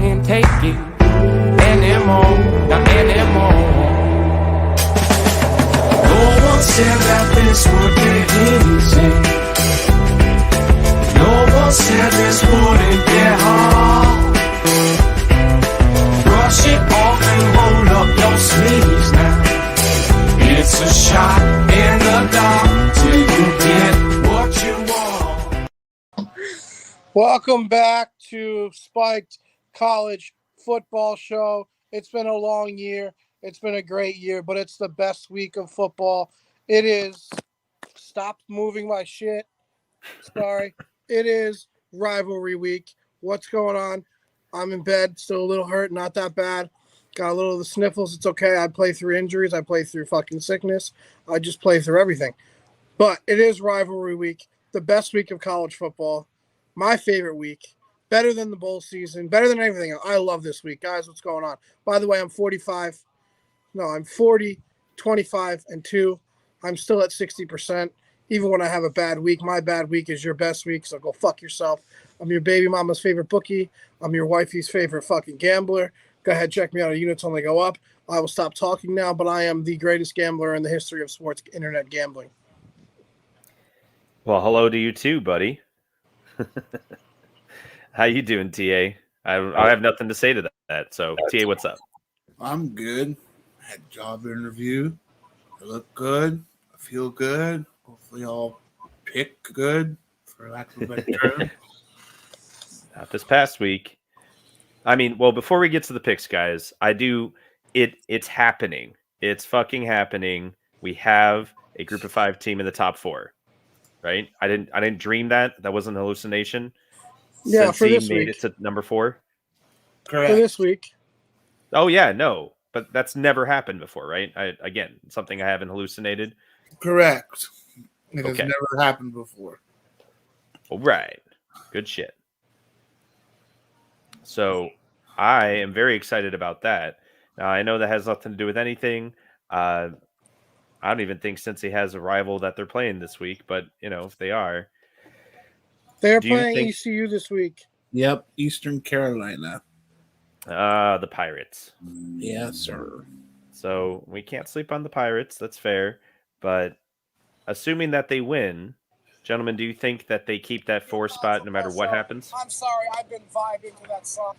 can't take it anymore, not anymore. No one said that this would get easy. No one said this wouldn't get hard. Brush it off and roll up your sleeves now. It's a shot in the dark till you get what you want. Welcome back to Spiked College Football Show. It's been a long year. It's been a great year, but it's the best week of football. It is. Stop moving my shit. Sorry. It is rivalry week. What's going on? I'm in bed, still a little hurt, not that bad. Got a little of the sniffles. It's okay. I play through injuries. I play through fucking sickness. I just play through everything. But it is rivalry week, the best week of college football. My favorite week. Better than the bowl season. Better than everything else. I love this week. Guys, what's going on? By the way, I'm 40, 25, and 2. I'm still at 60%. Even when I have a bad week, my bad week is your best week, so go fuck yourself. I'm your baby mama's favorite bookie. I'm your wifey's favorite fucking gambler. Go ahead, check me out at Units Only Go Up. I will stop talking now, but I am the greatest gambler in the history of sports internet gambling. Well, hello to you too, buddy. How you doing, TA? I have nothing to say to that. So, TA, what's up? I'm good. I had a job interview. I look good. I feel good. Hopefully I'll pick good, for lack of a better term. Not this past week. I mean, well, before we get to the picks, guys, it's happening. It's fucking happening. We have a group of 5 team in the top 4. Right? I didn't dream that. That wasn't a hallucination. Yeah, for this made week. it to number 4. Correct. For this week. Oh yeah, no. But that's never happened before, right? Again, something I haven't hallucinated. Correct. It Okay. has never happened before. All right. Good shit. So I am very excited about that. Now, I know that has nothing to do with anything. I don't even think Cincy has a rival that they're playing this week, but, if they are. They're Do you playing think- ECU this week. Yep, Eastern Carolina. The Pirates. Yes, sir. So we can't sleep on the Pirates. That's fair. But assuming that they win, gentlemen, do you think that they keep that 4 spot no matter what happens? I'm sorry, I've been vibing to that song.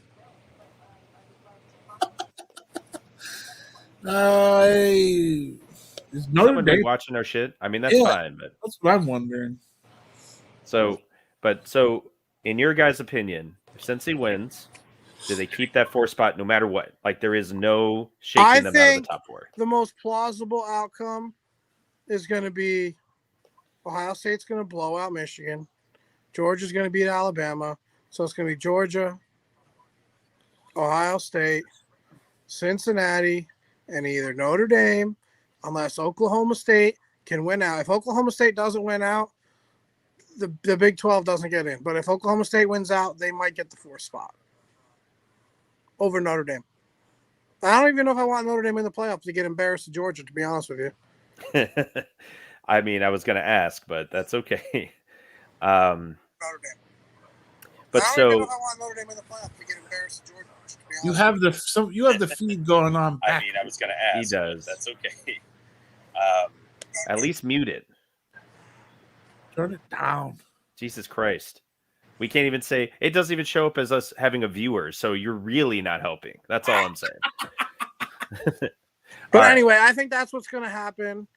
Is Notre Someone be Dame? watching our shit? I mean, that's Yeah. fine. But That's what I'm wondering. so in your guys' opinion, if Cincy wins, do they keep that 4 spot no matter what? Like, there is no shaking them out of the top 4. The most plausible outcome is going to be Ohio State's going to blow out Michigan. Georgia's going to beat Alabama. So it's going to be Georgia, Ohio State, Cincinnati, and either Notre Dame, unless Oklahoma State can win out. If Oklahoma State doesn't win out, the Big 12 doesn't get in. But if Oklahoma State wins out, they might get the 4th spot over Notre Dame. I don't even know if I want Notre Dame in the playoffs to get embarrassed to Georgia, to be honest with you. I mean, I was going to ask, but that's okay. Notre Dame. But I don't even know if I want Notre Dame in the playoffs to get embarrassed to Georgia. To be You honest have the feed going on. I Back. mean, I was going to ask. He does. That's okay. At least mute it. Turn it down. Jesus Christ. We can't even say it doesn't even show up as us having a viewer, so you're really not helping. That's all I'm saying. But All anyway, I think that's what's going to happen.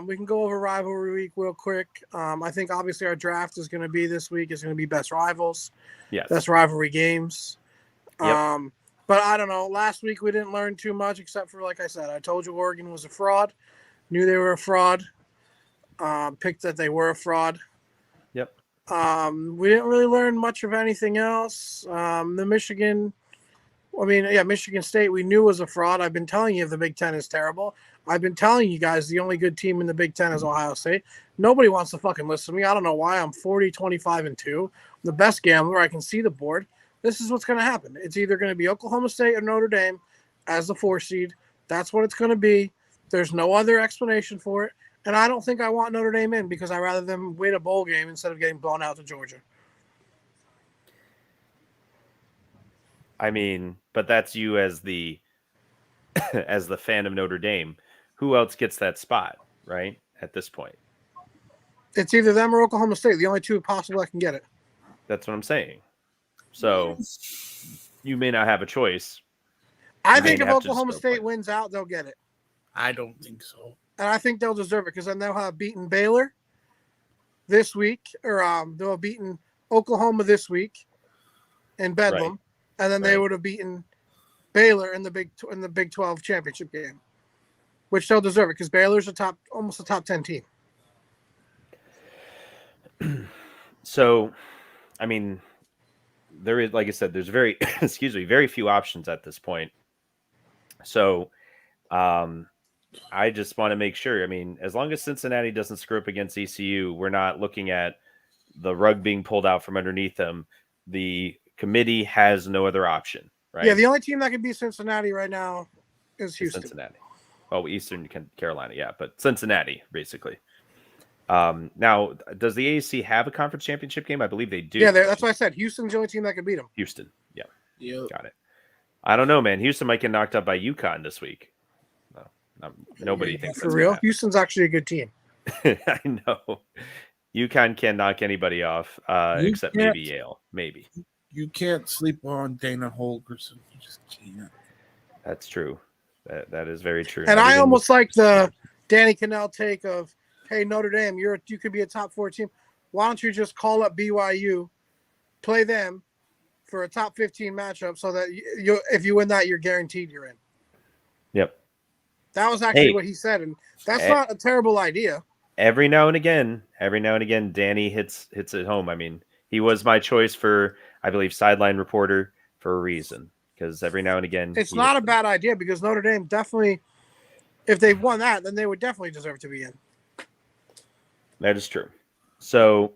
We can go over rivalry week real quick. I think obviously our draft is going to be this week. It's going to be best rivals, Yes. best rivalry games. Yep. But I don't know. Last week we didn't learn too much, except for, like I said, I told you Oregon was a fraud. Knew they were a fraud. Picked that they were a fraud. Yep. We didn't really learn much of anything else. Michigan State we knew was a fraud. I've been telling you the Big Ten is terrible. I've been telling you guys the only good team in the Big Ten is Ohio State. Nobody wants to fucking listen to me. I don't know why. I'm 40, 25, and 2. I'm the best gambler. I can see the board. This is what's going to happen. It's either going to be Oklahoma State or Notre Dame as the 4 seed. That's what it's going to be. There's no other explanation for it. And I don't think I want Notre Dame in because I'd rather them win a bowl game instead of getting blown out to Georgia. I mean, but that's you as the as the fan of Notre Dame. Who else gets that spot, right? At this point. It's either them or Oklahoma State. The only two possible that can get it. That's what I'm saying. So you may not have a choice. I You may think if have to just Oklahoma go State play. wins out, they'll get it. I don't think so. And I think they'll deserve it because then they'll have beaten Baylor this week, or they'll have beaten Oklahoma this week in Bedlam, Right. and then they Right. would have beaten Baylor in the Big 12 championship game, which they'll deserve it because Baylor's almost a top 10 team. So, I mean, there is, like I said, there's very, very few options at this point. So, I just want to make sure. I mean, as long as Cincinnati doesn't screw up against ECU, we're not looking at the rug being pulled out from underneath them. The committee has no other option, right? Yeah, the only team that can beat Cincinnati right now is Houston. Cincinnati. Oh, Eastern Carolina, yeah, but Cincinnati, basically. Now, does the AAC have a conference championship game? I believe they do. Yeah, that's why I said Houston's the only team that can beat them. Houston, yeah, Yep. got it. I don't know, man. Houston might get knocked out by UConn this week. No, nobody thinks For that's real, gonna Houston's actually a good team. happen. I know. UConn can't knock anybody off, You except can't. maybe Yale. Maybe. You can't sleep on Dana Holgerson. You just can't. That's true. That is very true. And I Everything- almost like the Danny Cannell take of, hey, Notre Dame, you could be a top 4 team. Why don't you just call up BYU, play them for a top 15 matchup so that if you win that, you're guaranteed you're in. Yep. That was actually Hey. what he said, and that's Eh. not a terrible idea. Every now and again, Danny hits it home. I mean, he was my choice for, I believe, sideline reporter for a reason. Because every now and again, It's he not a hits bad idea because Notre Dame definitely, if they won that, then they would definitely deserve to be in. That is true. So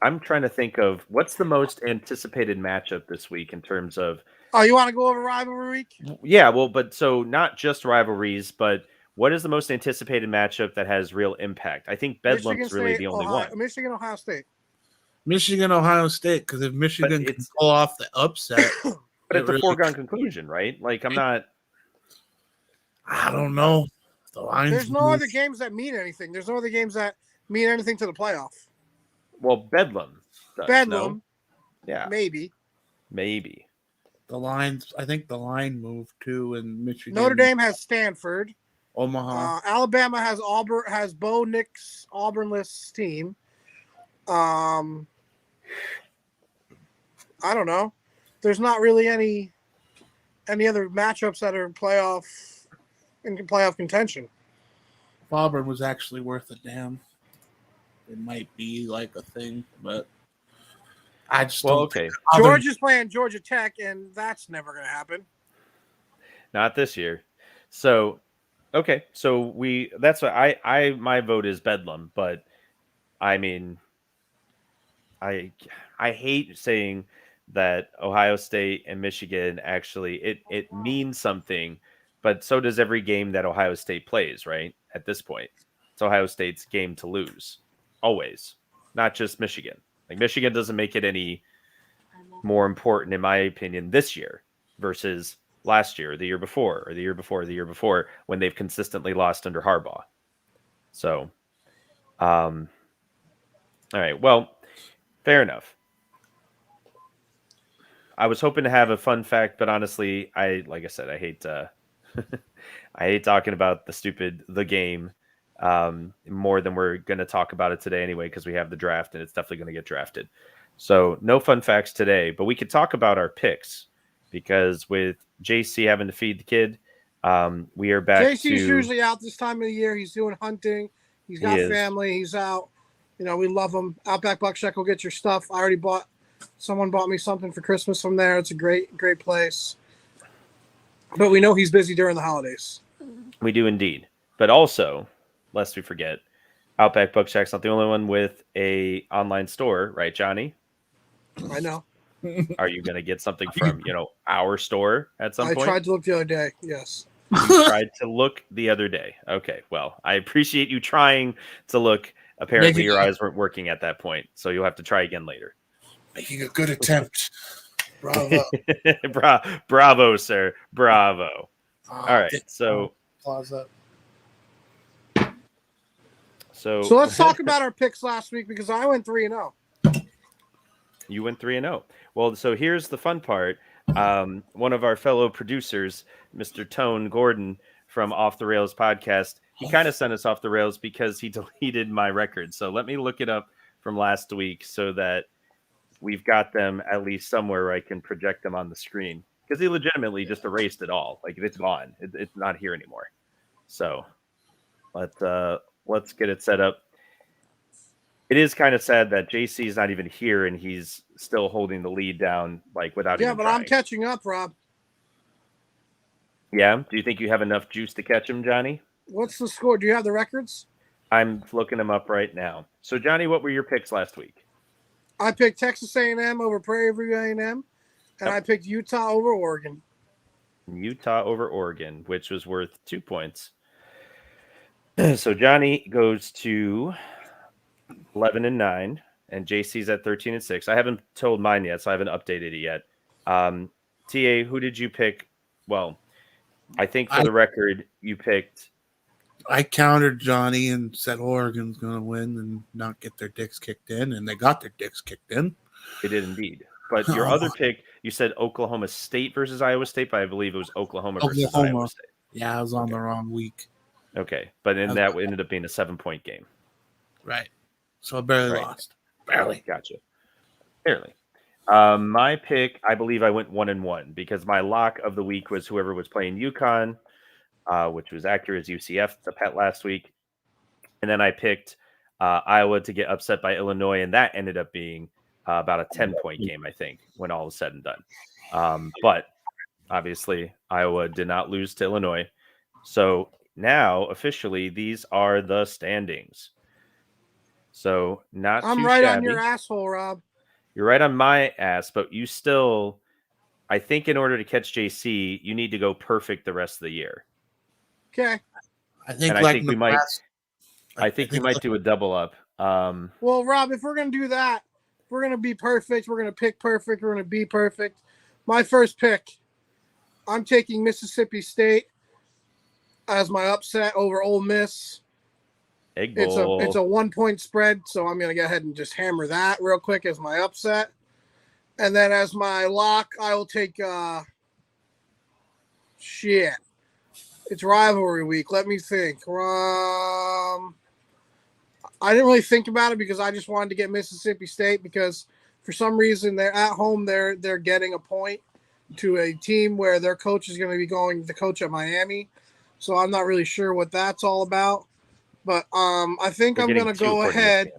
I'm trying to think of what's the most anticipated matchup this week in terms of, Oh, you want to go over rivalry week? yeah, well, but so not just rivalries, but what is the most anticipated matchup that has real impact? I think Bedlam's Michigan really State, the only Ohio, one. Michigan, Ohio State. Michigan, Ohio State, because if Michigan can it's- pull off the upset, But it it's a really- foregone conclusion, right? Like, I'm not. I don't know. The lines There's no move. other games that mean anything. There's no other games that mean anything to the playoff. Well, Bedlam. Does, Bedlam, no? Yeah, maybe. maybe. The lines. I think the line moved too in Michigan. Notre Dame has Stanford. Omaha. Alabama has Auburn. Has Bo Nix Auburnless team. I don't know. There's not really any other matchups that are in playoff contention. If Auburn was actually worth a damn, it might be like a thing, but I just Well, don't. okay, Auburn- Georgia's playing Georgia Tech, and that's never going to happen. not this year. So, okay, so that's what I my vote is Bedlam, but I mean, I hate saying that Ohio State and Michigan actually it means something, but so does every game that Ohio State plays, right? At this point, it's Ohio State's game to lose, always, not just Michigan. Like, Michigan doesn't make it any more important, in my opinion, this year versus last year, or the year before, or the year before, the year before, when they've consistently lost under Harbaugh. So, all right, well, fair enough. I was hoping to have a fun fact, but honestly, like I said, I hate I hate talking about the game more than we're going to talk about it today anyway, because we have the draft and it's definitely going to get drafted. So no fun facts today, but we could talk about our picks, because with JC having to feed the kid, we are back JC's to usually out this time of the year. He's doing hunting. He's got He is. family. He's out. You know, we love him. Outback Buckshot, go get your stuff. I already someone bought me something for Christmas from there. It's a great, great place. But we know he's busy during the holidays. We do indeed. But also, lest we forget, Outback Buckshack's not the only one with a online store, right, Johnny? I know. Are you going to get something from, our store at some I point? tried to look the other day. Yes. You tried to look the other day. Okay, well, I appreciate you trying to look. Apparently, Maybe- your eyes weren't working at that point, so you'll have to try again later. Making a good attempt. Bravo. Bravo, sir. Bravo. All right. So Plaza. So let's talk about our picks last week because I went 3-0. You went 3-0. Well, so here's the fun part. One of our fellow producers, Mr. Tone Gordon from Off the Rails podcast, he kind of sent us off the rails because he deleted my record. So let me look it up from last week so that we've got them at least somewhere where I can project them on the screen. Because he legitimately just erased it all. Like, it's gone. It's not here anymore. So let's get it set up. It is kind of sad that JC is not even here and he's still holding the lead down, like, without even trying. I'm catching up, Rob. Yeah? Do you think you have enough juice to catch him, Johnny? What's the score? Do you have the records? I'm looking them up right now. So, Johnny, what were your picks last week? I picked Texas A&M over Prairie View A&M, and I picked Utah over Oregon. Utah over Oregon, which was worth 2 points. So Johnny goes to 11-9, and JC's at 13-6. I haven't told mine yet, so I haven't updated it yet. TA, who did you pick? Well, I think for the record, you picked. I countered Johnny and said Oregon's going to win and not get their dicks kicked in, and they got their dicks kicked in. They did indeed. But your other pick, you said Oklahoma State versus Iowa State, but I believe it was Oklahoma versus Iowa State. Yeah, I was on the wrong week. Okay, but then that ended up being a 7-point game. Right. So I barely lost. Barely. Gotcha. Barely. My pick, I believe I went 1-1 because my lock of the week was whoever was playing UConn, which was accurate as UCF, the pet last week. And then I picked Iowa to get upset by Illinois, and that ended up being about a 10-point game, I think, when all was said and done. But obviously, Iowa did not lose to Illinois. So now, officially, these are the standings. So not I'm too right shabby. on your asshole, Rob. You're right on my ass, but you still, I think in order to catch JC, you need to go perfect the rest of the year. Okay. I think we might do a double up. Well, Rob, if we're going to do that, if we're going to be perfect, we're going to pick perfect, we're going to be perfect. My first pick, I'm taking Mississippi State as my upset over Ole Miss. Egg Bowl. It's a 1-point spread, so I'm going to go ahead and just hammer that real quick as my upset. And then as my lock, I will take It's rivalry week. Let me think. I didn't really think about it because I just wanted to get Mississippi State because for some reason they're at home. They're getting a point to a team where their coach is going to be going the coach at Miami. So I'm not really sure what that's all about. But I think I'm going to go ahead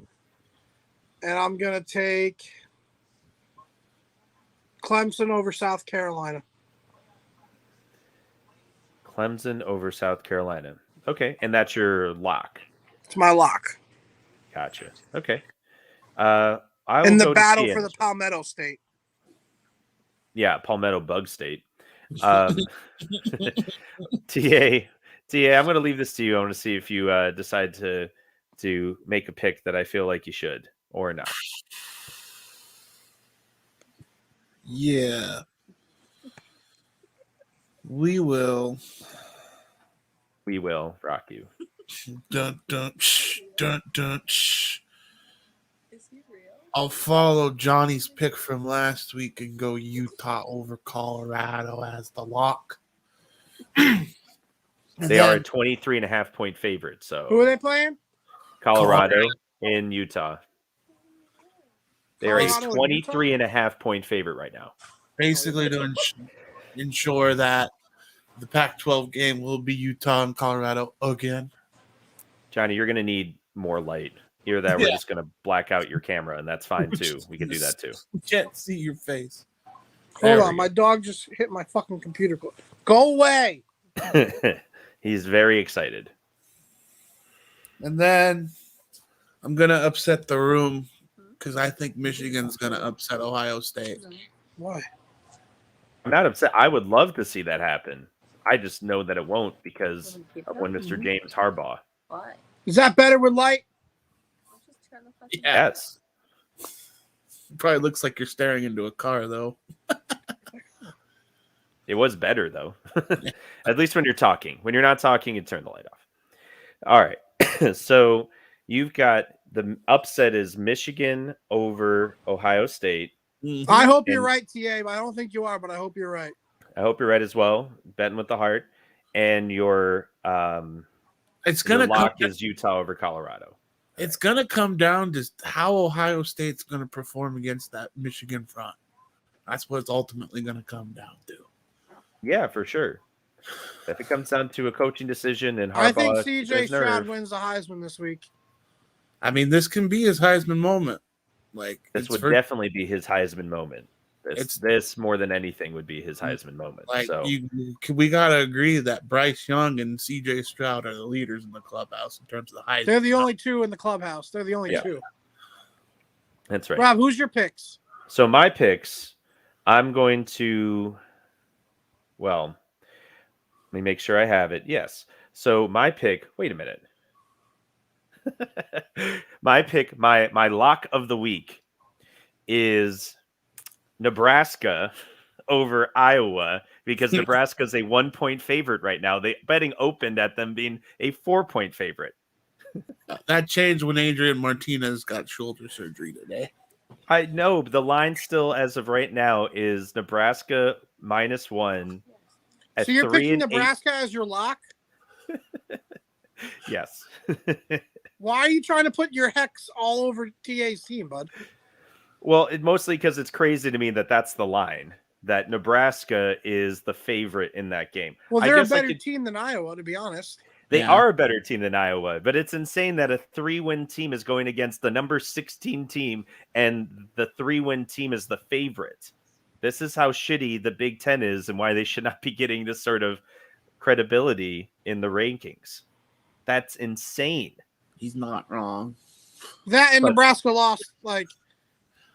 and I'm going to take Clemson over South Carolina. Clemson over South Carolina. Okay, and that's your lock. It's my lock. Gotcha. Okay. In the battle for the Palmetto State. Yeah, Palmetto Bug State. TA, I'm going to leave this to you. I want to see if you decide to make a pick that I feel like you should or not. Yeah. We will rock you. Dun, dun, shh, dun, dun, shh. Is he real? I'll follow Johnny's pick from last week and go Utah over Colorado as the lock. They are a 23.5-point favorite. So who are they playing? Colorado in Utah. They are a Colorado 23.5-point favorite right now. Basically to ensure that the Pac-12 game will be Utah and Colorado again. Johnny, you're going to need more light. Either that, we're just going to black out your camera, and that's fine too. We can do that too. Can't see your face. Hold on, my dog just hit my fucking computer. Go away. He's very excited. And then I'm going to upset the room because I think Michigan's going to upset Ohio State. Why? I'm not upset. I would love to see that happen. I just know that it won't because of one Mr. James Harbaugh. Why? Is that better with light? I'll just turn the fucking Yes. Probably looks like you're staring into a car, though. It was better though. At least when you're talking. When you're not talking, you turn the light off. All right. So you've got the upset is Michigan over Ohio State. Mhm. I hope you're And- right, TA. But I don't think you are, but I hope you're right. I hope you're right as well. Betting with the heart. And your It's your gonna come. lock is Utah over Colorado. It's gonna come down to how Ohio State's gonna perform against that Michigan front. That's what it's ultimately gonna come down to. Yeah, for sure. If it comes down to a coaching decision and I think Harbaugh, CJ there's Stroud nerve, wins the Heisman this week. I mean, this can be his Heisman moment. Like this it's would for- definitely be his Heisman moment. It's- This more than anything would be his Heisman moment. like So we gotta agree that Bryce Young and CJ Stroud are the leaders in the clubhouse in terms of the Heisman. They're the only two in the clubhouse. They're the only Yeah. two. that's right. Rob, who's your picks? So my picks, I'm going to, well, let me make sure I have it. Yes. So my pick, wait a minute. My pick, my lock of the week is Nebraska over Iowa because Nebraska's a 1-point favorite right now. They betting opened at them being a 4-point favorite. That changed when Adrian Martinez got shoulder surgery today. I know but the line still, as of right now, is Nebraska -1. At So you're 3 picking and 8. Nebraska as your lock? Yes. Why are you trying to put your hex all over TA's team, bud? Well, mostly because it's crazy to me that that's the line, that Nebraska is the favorite in that game. Well, I they're a guess I better could- team than Iowa, to be honest. They Yeah. are a better team than Iowa, but it's insane that a 3-win team is going against the number 16 team, and the 3-win team is the favorite. This is how shitty the Big Ten is and why they should not be getting this sort of credibility in the rankings. That's insane. He's not wrong. That and But- Nebraska lost like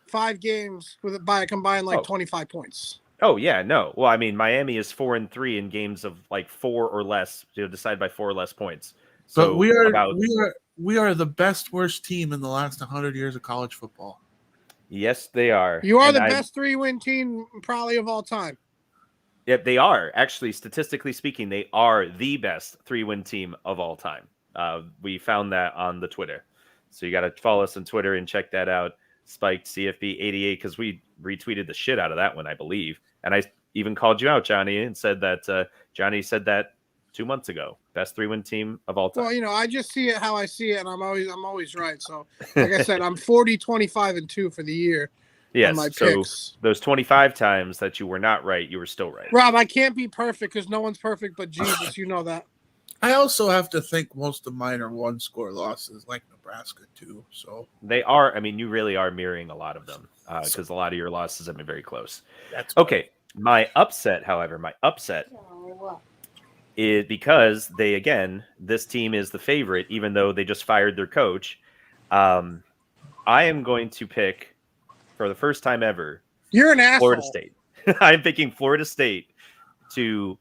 5 games by a combined like Oh. 25 points. Oh yeah, no. Well, I mean, Miami is 4-3 in games of like 4 or less, decide by 4 or less points. So But we are the best worst team in the last 100 years of college football. yes, they are. You are And the best 3-win team probably of all time. Yep, they are. Actually, statistically speaking, they are the best 3-win team of all time. We found that on the Twitter. So you got to follow us on Twitter and check that out. Spiked CFB88, because we retweeted the shit out of that one, I believe. And I even called you out, Johnny, and said that Johnny said that 2 months ago. Best 3-win team of all time. Well, you know, I just see it how I see it, and I'm always right. So, like I said, I'm 40, 25, and 2 for the year on Yes. my So picks. those 25 times that you were not right, you were still right. Rob, I can't be perfect because no one's perfect but Jesus. You know that. I also have to think most of mine are 1-score losses, like Nebraska too. So They are. I mean, you really are mirroring a lot of them because a lot of your losses have been very close. that's Okay. My upset, however, is because this team is the favorite, even though they just fired their coach. I am going to pick, for the first time ever, You're an asshole. Florida State. I'm picking Florida State to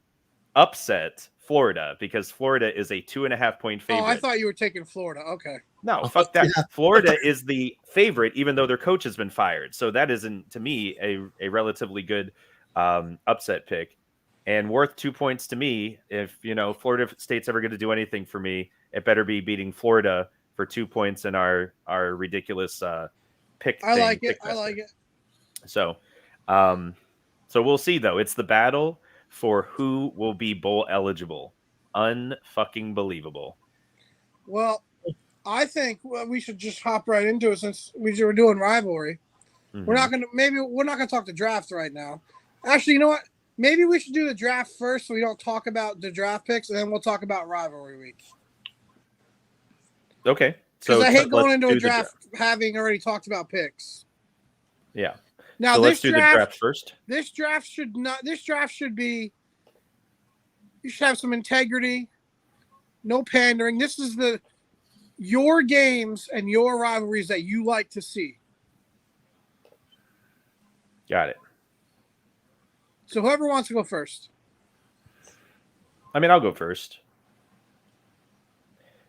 upset Florida because Florida is a 2.5-point favorite. Oh, I thought you were taking Florida. Okay. No, fuck that. Yeah. Florida is the favorite, even though their coach has been fired. So that isn't, to me, a relatively good upset pick and worth 2 points to me. If, Florida State's ever going to do anything for me, it better be beating Florida for 2 points in our ridiculous pick. I thing, like it. Pickfester. I like it. So, so we'll see, though. It's the battle for who will be bowl eligible. Unfucking believable. Well, I think we should just hop right into it since we were doing rivalry. Mhm. We're not gonna talk the draft right now. Actually, you know what? Maybe we should do the draft first so we don't talk about the draft picks, and then we'll talk about rivalry week. Okay. Because So I hate going let's into do a the draft having already talked about picks. Yeah. Now So this let's do the draft, draft first. this draft should be. You should have some integrity, no pandering. This is your games and your rivalries that you like to see. Got it. So whoever wants to go first. I mean, I'll go first.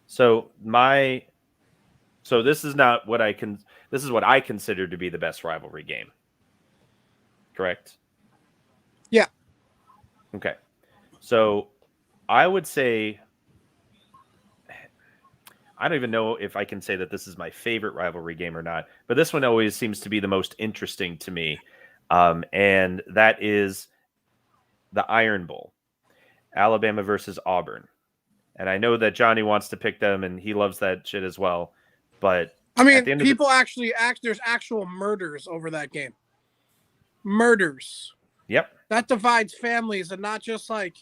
So my So this is not what I can. This is what I consider to be the best rivalry game. Correct? Yeah. Okay. So I would say I don't even know if I can say that this is my favorite rivalry game or not, but this one always seems to be the most interesting to me. And that is the Iron Bowl, Alabama versus Auburn. And I know that Johnny wants to pick them and he loves that shit as well. But I mean, at the end people actually there's actual murders over that game. Murders. Yep. That divides families and not just like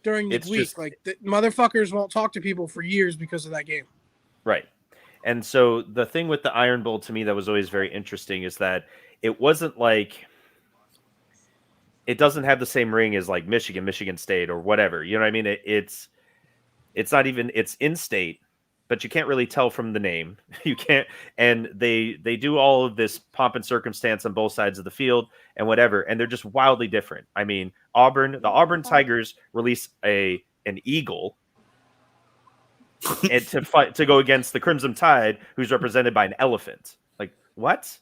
during the It's week. just- Like the motherfuckers won't talk to people for years because of that game. Right. And so the thing with the Iron Bowl to me that was always very interesting is that it wasn't like it doesn't have the same ring as like Michigan State or whatever. You know what I mean? It's not even it's in state, but you can't really tell from the name. You can't, and they do all of this pomp and circumstance on both sides of the field and whatever, and they're just wildly different. I mean, the Auburn Tigers release an eagle and to go against the Crimson Tide, who's represented by an elephant. Like what?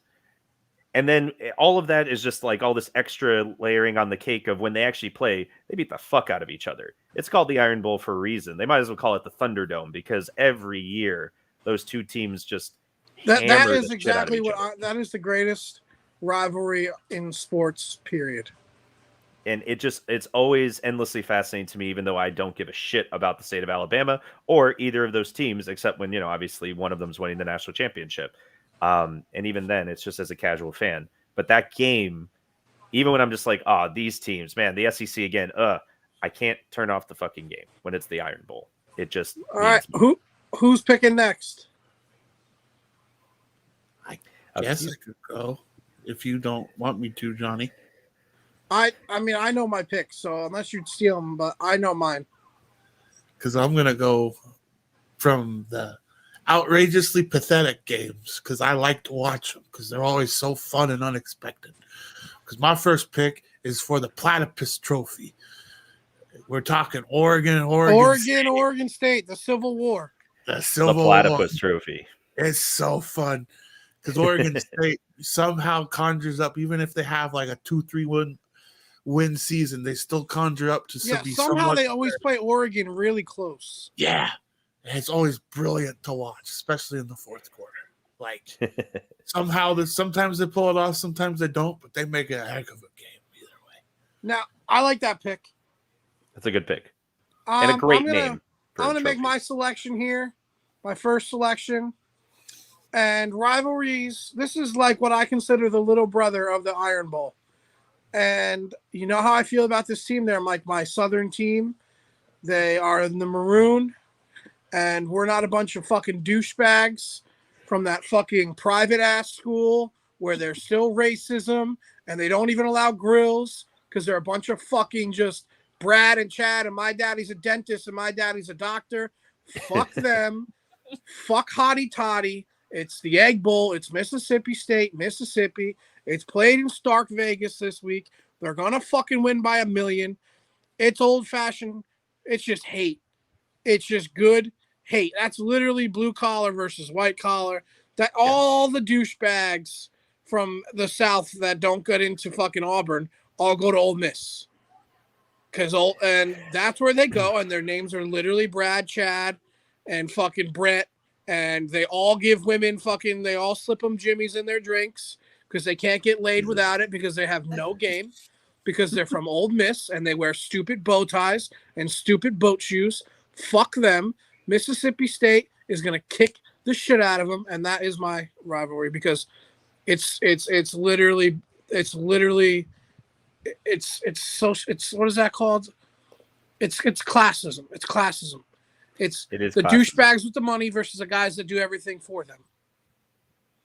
And then all of that is just like all this extra layering on the cake of when they actually play, they beat the fuck out of each other. It's called the Iron Bowl for a reason. They might as well call it the Thunderdome because every year those two teams just That hammer is the exactly shit out of each other. that is the greatest rivalry in sports, period. And it's always endlessly fascinating to me, even though I don't give a shit about the state of Alabama or either of those teams, except when, obviously one of them's winning the national championship. And even then, it's just as a casual fan. But that game, even when I'm just like, these teams, man, the SEC again, I can't turn off the fucking game when it's the Iron Bowl. It just All right, who's picking next? Guess I could go if you don't want me to, Johnny. I mean, I know my pick, so unless you steal them, but I know mine. Because I'm going to go from the outrageously pathetic games because I like to watch them because they're always so fun and unexpected. Because my first pick is for the Platypus Trophy. We're talking Oregon State, the Civil War. the the Civil Platypus War. Trophy. It's so fun because Oregon State somehow conjures up, even if they have like a 2-3 win season, they still conjure up to Yeah, be somehow somewhat they always play Oregon really close. Yeah. And it's always brilliant to watch, especially in the fourth quarter. Like sometimes they pull it off, sometimes they don't, but they make a heck of a game either way. Now, I like that pick. That's a good pick. And a great name. for I'm a going to make trophy. my selection here, my first selection. And rivalries, this is like what I consider the little brother of the Iron Bowl. And you know how I feel about this team? They're like my Southern team. They are in the maroon. And we're not a bunch of fucking douchebags from that fucking private ass school where there's still racism and they don't even allow grills because they're a bunch of fucking just Brad and Chad and my daddy's a dentist and my daddy's a doctor. Fuck them. Fuck Hottie Toddy. It's the Egg Bowl. It's Mississippi State, Mississippi. It's played in Stark Vegas this week. They're going to fucking win by 1 million. It's old fashioned. It's just hate. It's just good hate. That's literally blue collar versus white collar. That all the douchebags from the South that don't get into fucking Auburn all go to Ole Miss. And that's where they go. And their names are literally Brad, Chad, and fucking Brett. And they all give women they all slip them jimmies in their drinks because they can't get laid without it because they have no game because they're from Ole Miss and they wear stupid bow ties and stupid boat shoes. Fuck them. Mississippi State is going to kick the shit out of them. And that is my rivalry because it's literally what is that called? It's classism. It's classism. It is the classism. douchebags with the money versus the guys that do everything for them.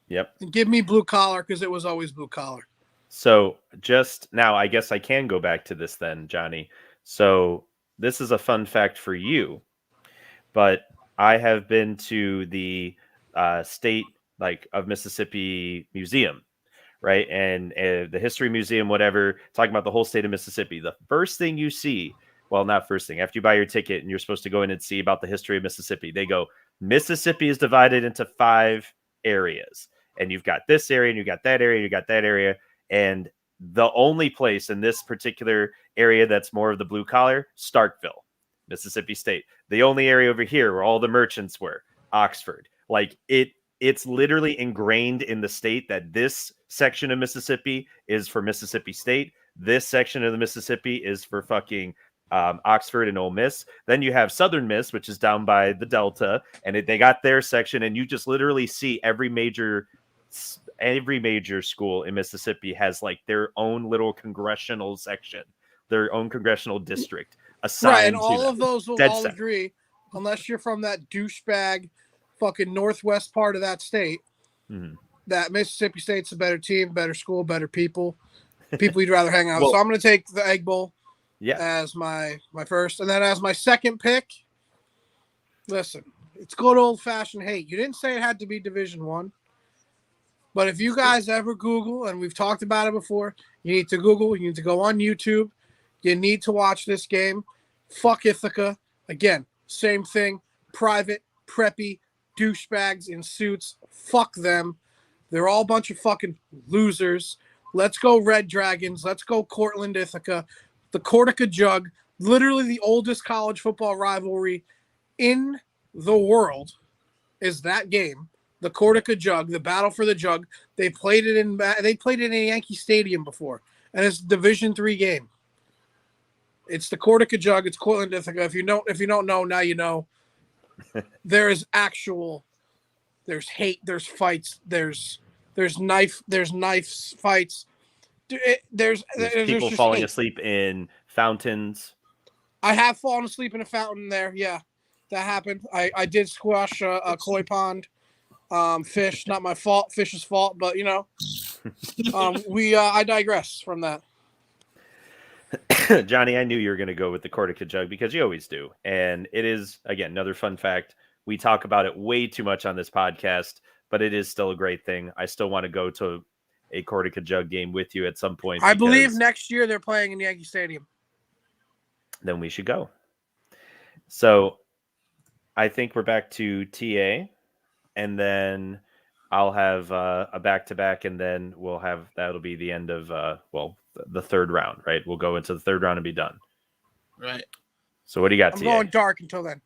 Yep. And give me blue collar because it was always blue collar. So just now, I guess I can go back to this then, Johnny. So this is a fun fact for you, but I have been to the state of Mississippi Museum, right? And the History Museum, whatever, talking about the whole state of Mississippi. The first thing you see, well, not first thing, after you buy your ticket and you're supposed to go in and see about the history of Mississippi, they go Mississippi is divided into 5 areas, and you've got this area, and you got that area, and you got that area, and the only place in this particular area that's more of the blue collar, Starkville, Mississippi State. The only area over here where all the merchants were, Oxford. Like it's literally ingrained in the state that this section of Mississippi is for Mississippi State. This section of the Mississippi is for fucking Oxford and Ole Miss. Then you have Southern Miss, which is down by the Delta, and they got their section, and you just literally see every major school in Mississippi has like their own little congressional section, their own congressional district assigned. Right, and to all them. of those will Dead all center. agree, unless you're from that douchebag fucking northwest part of that state, Mhm. that Mississippi State's a better team, better school, better people you'd rather hang out. Well- So I'm going to take the Egg Bowl Yeah. as my first. And then as my second pick, listen, it's good old-fashioned hate. You didn't say it had to be Division I. But if you guys ever Google, and we've talked about it before, you need to Google, you need to go on YouTube, you need to watch this game. Fuck Ithaca. Again, same thing. Private, preppy, douchebags in suits. Fuck them. They're all a bunch of fucking losers. Let's go Red Dragons. Let's go Cortland, Ithaca. The Cortica Jug, literally the oldest college football rivalry in the world, is that game. The Cortica Jug, the battle for the Jug. They played it in a Yankee Stadium before, and it's a Division III game. It's the Cortica Jug. It's Cortland, Ithaca. If you don't know, now you know. There's hate. There's fights. There's knife fights. There's people just falling hate. asleep in fountains. I have fallen asleep in a fountain there. Yeah, that happened. I did squash a koi pond. Fish, not my fault. Fish's fault, but you know, I digress from that. Johnny, I knew you were going to go with the Cortica Jug because you always do. And it is, again, another fun fact. We talk about it way too much on this podcast, but it is still a great thing. I still want to go to a Cortica Jug game with you at some point. I believe because next year they're playing in Yankee Stadium. Then we should go. So I think we're back to TA, and then I'll have a back-to-back, and then that'll be the end of, the third round, right? We'll go into the third round and be done. Right. So what do you got, I'm TA? going dark until then.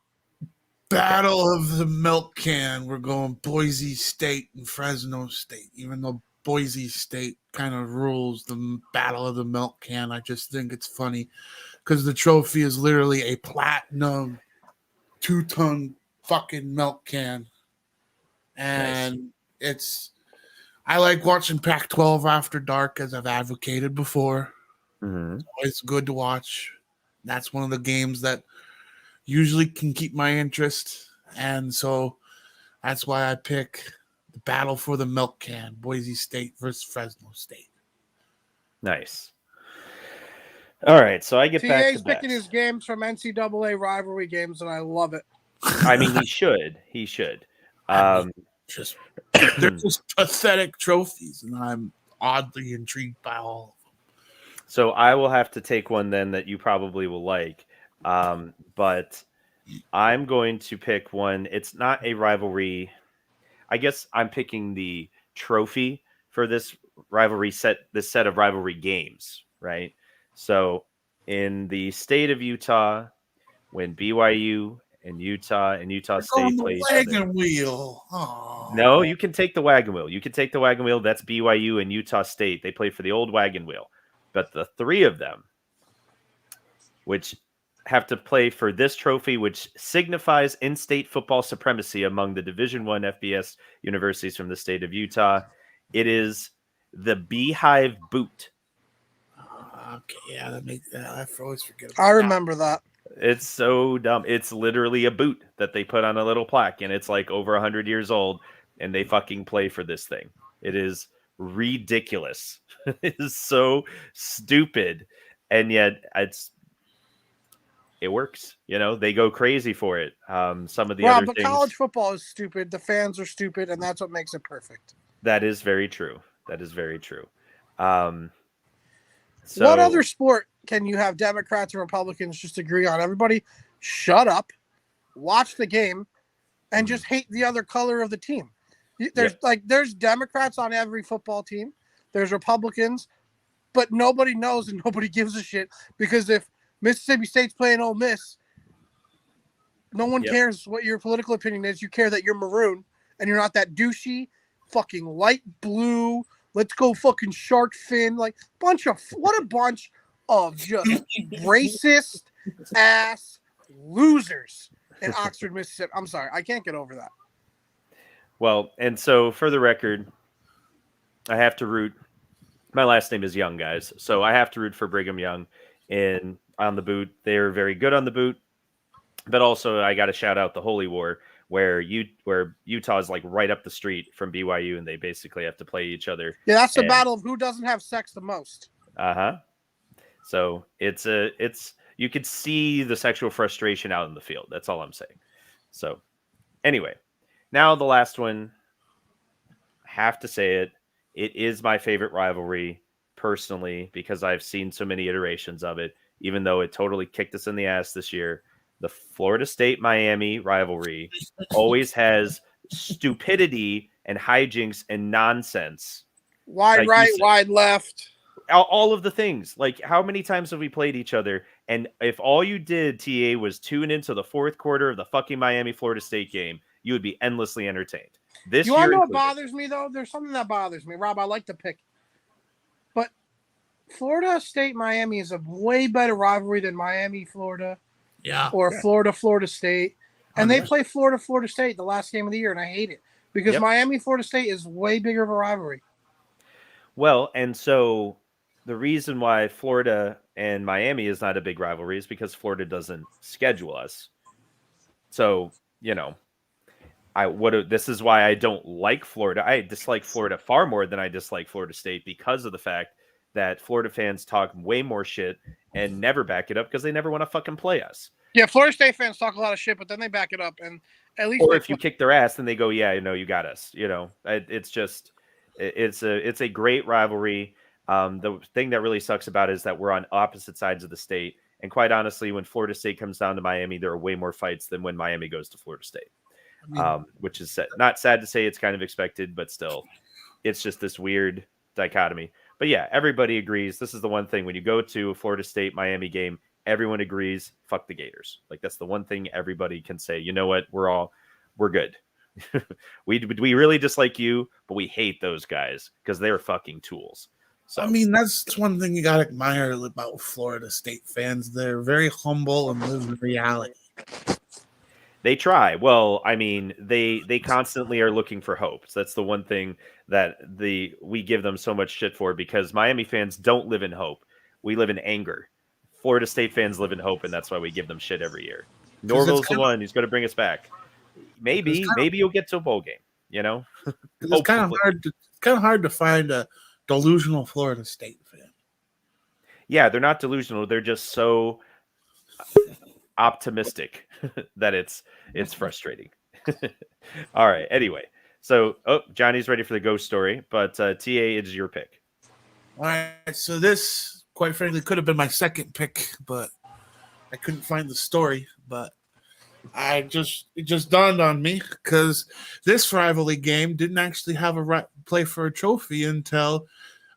Battle of the Milk Can. We're going Boise State and Fresno State. Even though Boise State kind of rules the Battle of the Milk Can, I just think it's funny because the trophy is literally a platinum 2-ton fucking milk can. And I like watching Pac-12 after dark, as I've advocated before. Mhm. It's good to watch. That's one of the games that usually can keep my interest. And so that's why I pick the battle for the milk can, Boise State versus Fresno State. Nice. All right, so I get back TA's to picking bets. his games from NCAA rivalry games, and I love it. I mean, he should. He should. Just they're just pathetic trophies, and I'm oddly intrigued by all of them. So I will have to take one then that you probably will like. But I'm going to pick one. It's not a rivalry. I guess I'm picking the trophy for this rivalry set, this set of rivalry games, right? So in the state of Utah, when BYU and Utah State Going play the each other. wagon wheel. Oh. No, you can take the wagon wheel. You can take the wagon wheel. That's BYU and Utah State. They play for the old wagon wheel. But the three of them, which have to play for this trophy, which signifies in-state football supremacy among the Division I FBS universities from the state of Utah, it is the Beehive Boot. Okay, yeah, that makes I always forget. I remember that. It's so dumb. It's literally a boot that they put on a little plaque, and it's like over 100 years old, and they fucking play for this thing. It is ridiculous. It is so stupid, and yet it works. You know, they go crazy for it. Some of the other But things. college football is stupid. The fans are stupid, and that's what makes it perfect. That is very true. That is very true. What other sport can you have Democrats and Republicans just agree on? Everybody shut up, watch the game, and just hate the other color of the team. There's Democrats on every football team. There's Republicans, but nobody knows and nobody gives a shit because if Mississippi State's playing Ole Miss, no one cares what your political opinion is. You care that you're maroon and you're not that douchey, fucking light blue. Let's go fucking shark fin. Like what a bunch of just racist ass losers in Oxford, Mississippi. I'm sorry, I can't get over that. Well, and so for the record, I have to root. My last name is Young, guys, so I have to root for Brigham Young on the boot. They're very good on the boot, but also I got to shout out the Holy War, where Utah's like right up the street from BYU, and they basically have to play each other. Yeah, that's the battle of who doesn't have sex the most. So it's you could see the sexual frustration out in the field. That's all I'm saying. So anyway, now the last one. I have to say it. It is my favorite rivalry personally because I've seen so many iterations of it, even though it totally kicked us in the ass this year. The Florida State-Miami rivalry always has stupidity and hijinks and nonsense. Wide right, wide left. All of the things. Like, how many times have we played each other? And if all you did, TA, was tune into the fourth quarter of the fucking Miami-Florida State game, you would be endlessly entertained. You want to know what bothers me, though? There's something that bothers me. Rob, I like to pick. But Florida State-Miami is a way better rivalry than Miami-Florida. Yeah. Or Florida State. And they play Florida State the last game of the year, and I hate it. Because Miami-Florida State is way bigger of a rivalry. Well, and so the reason why Florida and Miami is not a big rivalry is because Florida doesn't schedule us. So, this is why I don't like Florida. I dislike Florida far more than I dislike Florida State because of the fact that Florida fans talk way more shit and never back it up because they never want to fucking play us. Yeah, Florida State fans talk a lot of shit, but then they back it up, and at least. Or if you kick their ass, then they go, "Yeah, you got us." It's just, it's a great rivalry. The thing that really sucks about it is that we're on opposite sides of the state, and quite honestly, when Florida State comes down to Miami, there are way more fights than when Miami goes to Florida State. Which is not sad to say, it's kind of expected, but still, it's just this weird dichotomy. But yeah, everybody agrees. This is the one thing when you go to a Florida State Miami game, everyone agrees. Fuck the Gators. Like, that's the one thing everybody can say. You know what? We're good. we really dislike you, but we hate those guys because they're fucking tools. So I mean, that's one thing you got to admire about Florida State fans. They're very humble and live in reality. They try. Well, I mean, they constantly are looking for hope. So that's the one thing that we give them so much shit for, because Miami fans don't live in hope. We live in anger. Florida State fans live in hope, and that's why we give them shit every year. Norval's the one who's going to bring us back. Maybe you'll get to a bowl game. It's kind of hard to find a delusional Florida State fan. Yeah, they're not delusional. They're just so optimistic that it's frustrating. All right. Anyway, so Johnny's ready for the ghost story, but TA, it is your pick. All right. So this, quite frankly, could have been my second pick, but I couldn't find the story. But it just dawned on me because this rivalry game didn't actually have a play for a trophy until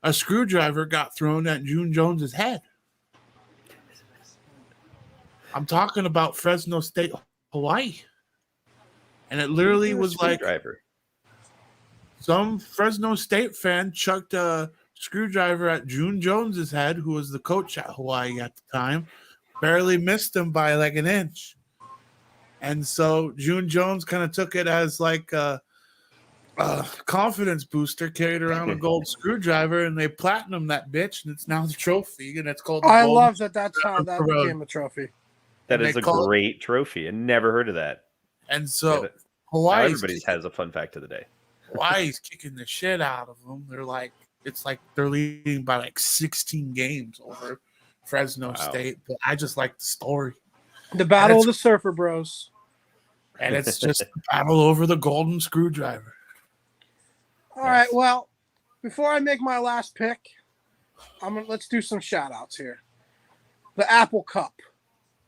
a screwdriver got thrown at June Jones's head. I'm talking about Fresno State, Hawaii. And it literally was like some Fresno State fan chucked a screwdriver at June Jones's head, who was the coach at Hawaii at the time, barely missed him by like an inch. And so June Jones kind of took it as like a confidence booster, carried around a gold screwdriver, and they platinum that bitch, and it's now the trophy, and it's called. I love that. That's how that became a trophy. That is a great trophy. I never heard of that. And so Hawaii, everybody has a fun fact of the day. Hawaii's kicking the shit out of them. It's like they're leading by like 16 games over Fresno State. But I just like the story. The battle of the surfer bros. And it's just a battle over the golden screwdriver. All right. Well, before I make my last pick, let's do some shout outs here. The Apple Cup.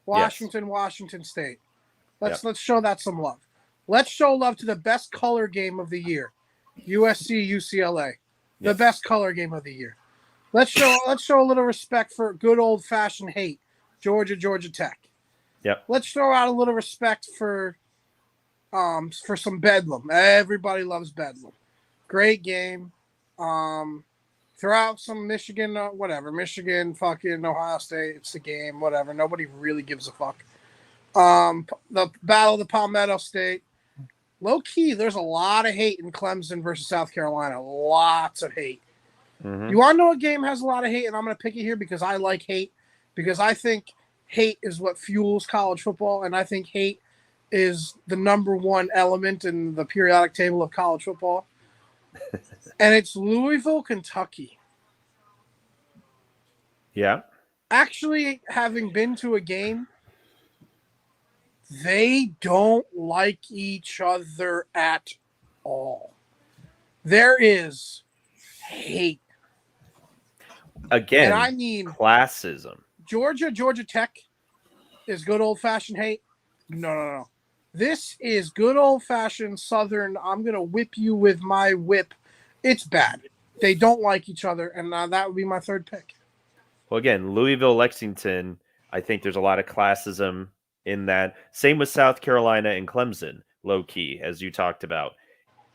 Washington State. Let's show that some love. Let's show love to the best color game of the year, USC UCLA, the Yes. best color game of the year. Let's show a little respect for good old fashioned hate, Georgia Tech. Yep. Let's throw out a little respect for some Bedlam. Everybody loves Bedlam. Great game. Throw out some Michigan, whatever. Michigan, fucking Ohio State. It's the game, whatever. Nobody really gives a fuck. The Battle of the Palmetto State. Low key, there's a lot of hate in Clemson versus South Carolina. Lots of hate. Mhm. You want to know what game has a lot of hate? And I'm going to pick it here because I like hate. Because I think hate is what fuels college football. And I think hate is the number one element in the periodic table of college football. And it's Louisville, Kentucky. Yeah. Actually, having been to a game, they don't like each other at all. There is hate. Again, And I mean, classism. Georgia Tech is good old-fashioned hate. No. This is good old-fashioned Southern, I'm going to whip you with my whip. It's bad. They don't like each other, and that would be my third pick. Well, again, Louisville, Lexington, I think there's a lot of classism in that. Same with South Carolina and Clemson, low key, as you talked about.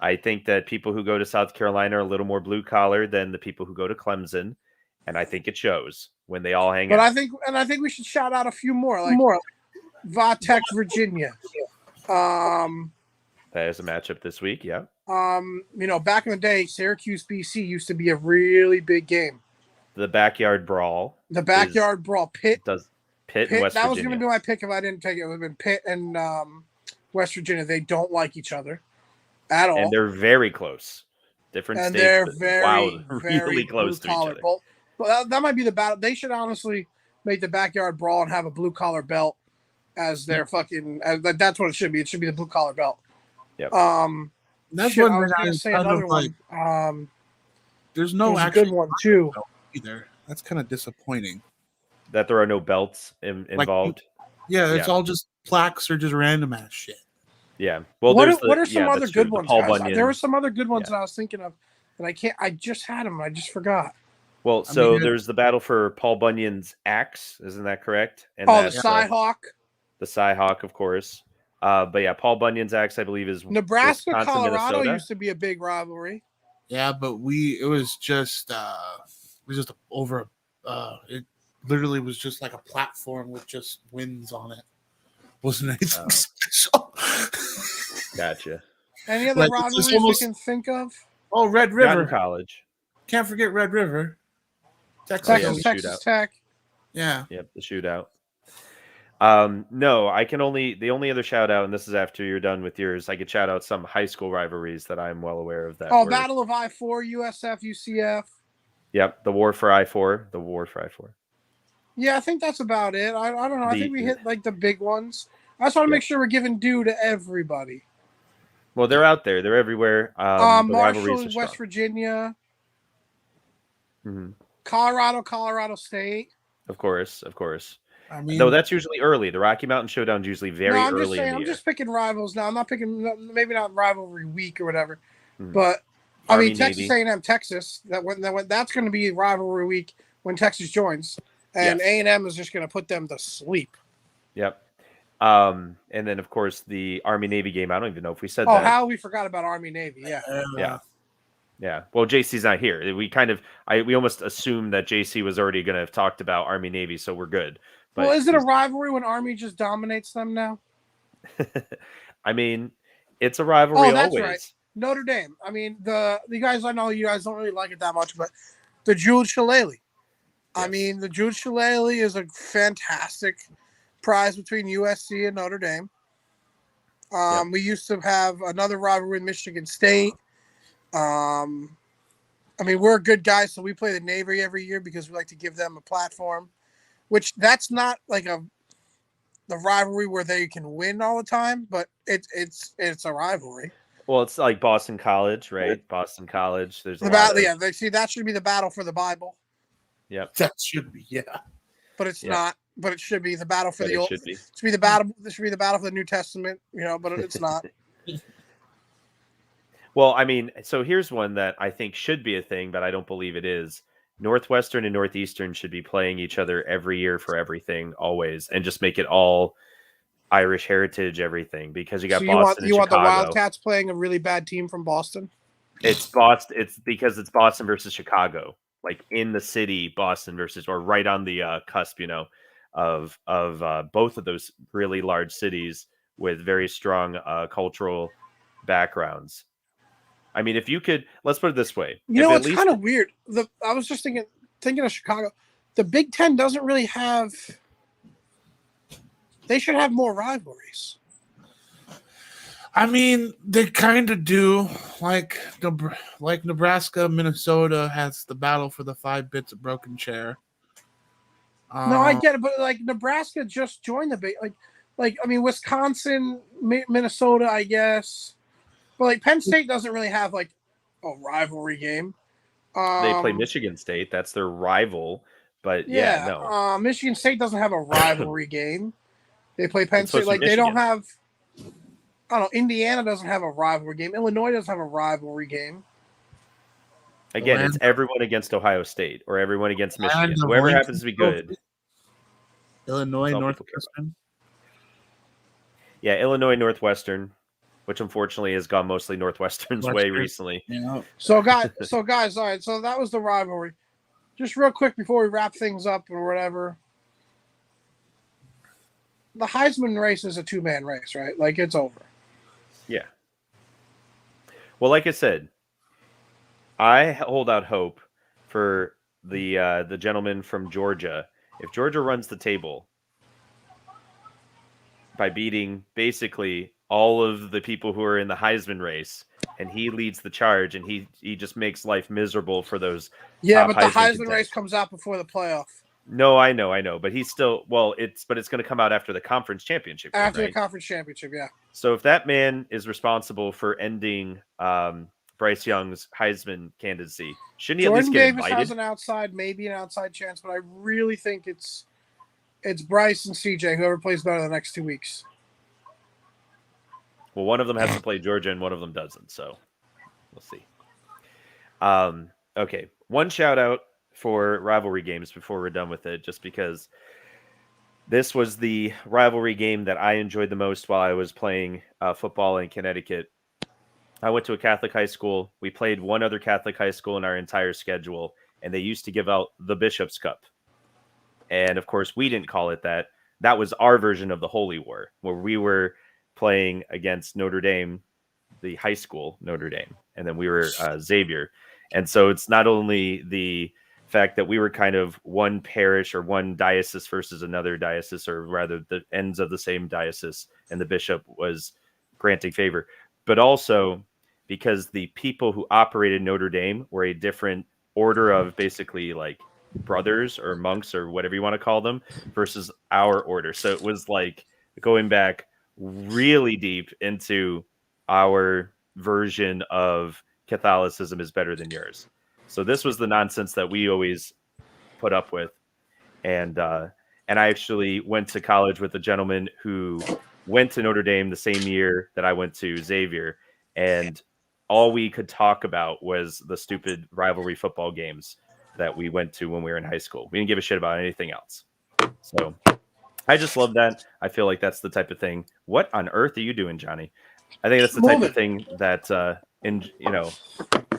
I think that people who go to South Carolina are a little more blue collar than the people who go to Clemson, and I think it shows when they all hang But out. I think we should shout out a few more, like Vatex, Virginia. That is a matchup this week, yeah. Back in the day, Syracuse, BC used to be a really big game. The backyard brawl. The backyard brawl, Pitt, Pitt and West that was Virginia. going to be my pick if I didn't take it. It would have been Pitt and West Virginia. They don't like each other at all. And they're very close. Different And states. they're but very, really very close to each blue-collar. other. Well, that might be the battle. They should honestly make the backyard brawl and have a blue-collar belt as their fucking that's what it should be. It should be the blue-collar belt. Yep. That's Shit, one I was thing going I to say kind another of like. one. There's no There's a actual good one, too. either. That's kind of disappointing. That there are no belts involved. Yeah, it's Yeah. all just plaques or just random ass shit. Yeah. Well, What there's are some other that's true. good The ones? Paul guys? Bunyan. There were some other good ones Yeah. that I was thinking of that I just had them. I just forgot. Well, I so mean, there's the battle for Paul Bunyan's axe, isn't that correct? And The that's, Cyhawk. the Cyhawk, of course. But yeah, Paul Bunyan's axe, I believe, is Nebraska, Wisconsin, Colorado Minnesota. used to be a big rivalry. Yeah, but it was just over. It literally was just like a platform with just wins on it. Wasn't anything Oh. special. Gotcha. Any other Like, it's rivalries just almost- you can think of? Oh, Red Got in River. college. Can't forget Red River. Texas. Oh, yeah, Texas, the Texas shootout. Tech. Yeah. Yep, the shootout. No, the only other shout out, and this is after you're done with yours, I could shout out some high school rivalries that I'm well aware of. That Oh, were- Battle of I-4, USF, UCF. Yep, the War for I-4. The War for I-4. Yeah, I think that's about it. I don't know. I The- think we hit like the big ones. I just want to Yeah. make sure we're giving due to everybody. Well, they're out there. They're everywhere. The Marshall rivalries and are West strong. Virginia, Mhm. Colorado State. Of course. I mean, No, that's usually early. The Rocky Mountain Showdown is usually very No, I'm just early saying. in the I'm year. just picking rivals now. I'm not picking maybe not rivalry week or whatever, Mhm. but I Army, mean Texas Navy. A&M, Texas. That's going to be rivalry week when Texas joins, and Yes. A&M is just going to put them to sleep. Yep. And then of course the Army Navy game. I don't even know if we said Oh, that. how we forgot about Army Navy? Yeah. Yeah. Yeah. Well, JC's not here. We kind of we almost assumed that JC was already going to have talked about Army Navy, so we're good. But Well, is it a rivalry when Army just dominates them now? I mean, it's a rivalry Oh, that's always. right. Notre Dame. I mean, the guys, I know you guys don't really like it that much, but the Jude Shillelagh. I Yes. mean, the Jude Shillelagh is a fantastic prize between USC and Notre Dame. Yep. We used to have another rivalry with Michigan State. I mean, we're good guys, so we play the Navy every year because we like to give them a platform, which that's not like the rivalry where they can win all the time, but it's a rivalry. Well, it's like Boston College, right? Boston College. There's a The lot battle, of- yeah. That should be the battle for the Bible, Yep. that should be, yeah. but it's Yeah. not. But it should be the battle for But the it old. should be. It should be the battle. This should be the battle for the New Testament, but it's not. Well, I mean, so here's one that I think should be a thing, but I don't believe it is. Northwestern and Northeastern should be playing each other every year for everything, always, and just make it all Irish heritage, everything, because you got So Boston and you want the Chicago. Wildcats playing a really bad team from Boston? It's Boston. It's because it's Boston versus Chicago, like in the city, Boston versus, or right on the cusp, of both of those really large cities with very strong cultural backgrounds. I mean, if you could, let's put it this way. You know, If at it's least- kind of weird. I was just thinking of Chicago. The Big Ten doesn't really have. They should have more rivalries. I mean, they kind of do. Like Nebraska, Minnesota has the battle for the 5 bits of broken chair. No, I get it, but like Nebraska just joined the big I mean Wisconsin, Minnesota, I guess, but like Penn State doesn't really have like a rivalry game. they play Michigan State, that's their rival. But yeah, no. Michigan State doesn't have a rivalry game. They play Penn It's supposed State. to be Like they don't Michigan. have. I don't know. Indiana doesn't have a rivalry game. Illinois doesn't have a rivalry game. Again, it's Orlando. everyone against Ohio State or everyone against Michigan. Orlando, Whoever Lincoln happens to be good. Illinois, That's all people care Northwestern. Yeah, Illinois Northwestern, which unfortunately has gone mostly Northwestern's way Northwestern. recently. Yeah. So guys, all right. So that was the rivalry. Just real quick before we wrap things up or whatever. The Heisman race is a 2-man race, right? Like it's over. Yeah. Well, like I said, I hold out hope for the gentleman from Georgia. If Georgia runs the table by beating basically all of the people who are in the Heisman race, and he leads the charge, and he just makes life miserable for those. Yeah, top but the Heisman Heisman contenders. race comes out before the playoff. No, I know, but he's still it's going to come out after the conference championship game, After right? the conference championship, yeah. So if that man is responsible for ending Bryce Young's Heisman candidacy, shouldn't he at Jordan least get Davis invited? has maybe an outside chance, but I really think it's Bryce and CJ, whoever plays better the next 2 weeks. Well, one of them has to play Georgia and one of them doesn't, so we'll see. Okay, one shout out for rivalry games before we're done with it, just because this was the rivalry game that I enjoyed the most while I was playing football in Connecticut. I went to a Catholic high school. We played one other Catholic high school in our entire schedule, and they used to give out the Bishop's Cup. And of course, we didn't call it that. That was our version of the Holy War, where we were playing against Notre Dame, the high school Notre Dame, and then we were Xavier. And so it's not only the fact that we were kind of one parish or one diocese versus another diocese, or rather the ends of the same diocese, and the bishop was granting favor, but also because the people who operated Notre Dame were a different order of basically like brothers or monks or whatever you want to call them versus our order. So it was like going back really deep into our version of Catholicism is better than yours. So this was the nonsense that we always put up with. And I actually went to college with a gentleman who went to Notre Dame the same year that I went to Xavier. And all we could talk about was the stupid rivalry football games that we went to when we were in high school. We didn't give a shit about anything else. So I just love that. I feel like that's the type of thing. What on earth are you doing, Johnny? I think that's the type of thing that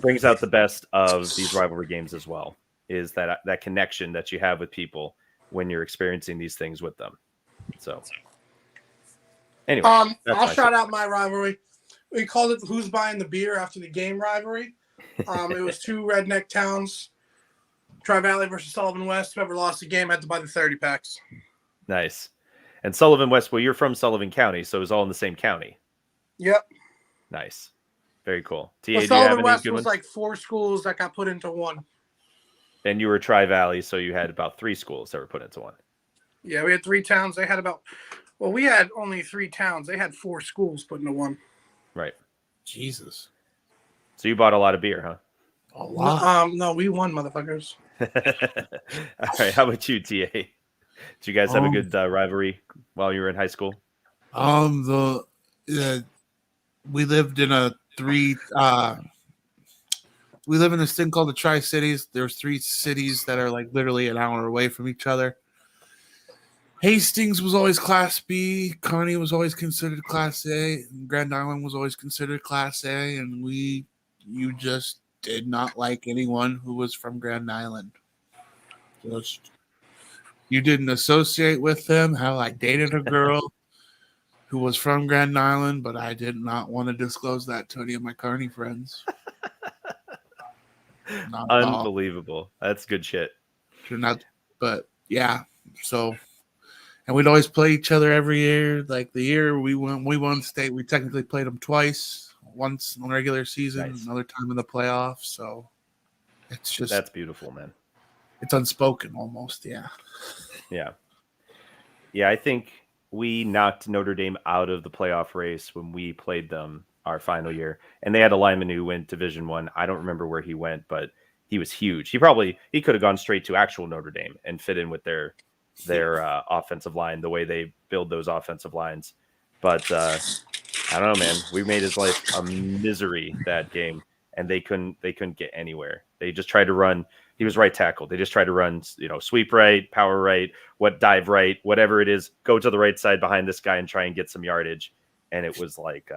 brings out the best of these rivalry games as well, is that connection that you have with people when you're experiencing these things with them. So anyway, I'll shout out my rivalry. We called it "Who's Buying the Beer" after the game rivalry. It was two redneck towns, Tri Valley versus Sullivan West. Whoever lost the game had to buy the 30 packs. Nice. And Sullivan West, well, you're from Sullivan County, so it was all in the same county. Yep. Nice. Very cool. TA, But do you have Sullivan any West good was ones? like 4 schools that got put into one. And you were Tri Valley, so you had about 3 schools that were put into one. Yeah, we had 3 towns. They had we had only 3 towns. They had 4 schools put into one. Right. Jesus. So you bought a lot of beer, huh? A lot. No, we won, motherfuckers. All right. How about you, TA? Did you guys have a good rivalry while you were in high school? The we lived in a we live in this thing called the Tri-Cities. There's 3 cities that are like literally an hour away from each other. Hastings was always Class B. Kearney was always considered Class A. And Grand Island was always considered Class A. And you just did not like anyone who was from Grand Island. Just, you didn't associate with them. How I dated a girl who was from Grand Island, but I did not want to disclose that to any of my Kearney friends. Not at all. Unbelievable. That's good shit. Not, but yeah. So, and we'd always play each other every year. Like the year we won state. We technically played them twice. Once in the regular season, Nice. Another time in the playoffs. So it's just That's beautiful, man. it's unspoken almost. Yeah. Yeah. Yeah, I think we knocked Notre Dame out of the playoff race when we played them our final year. And they had a lineman who went Division I. I don't remember where he went, but he was huge. He could have gone straight to actual Notre Dame and fit in with their offensive line, the way they build those offensive lines. But I don't know, man. We made his life a misery that game, and they couldn't get anywhere. They just tried to run. He was right tackle. They just tried to run, sweep right, power right, dive right, whatever it is. Go to the right side behind this guy and try and get some yardage. And it was like,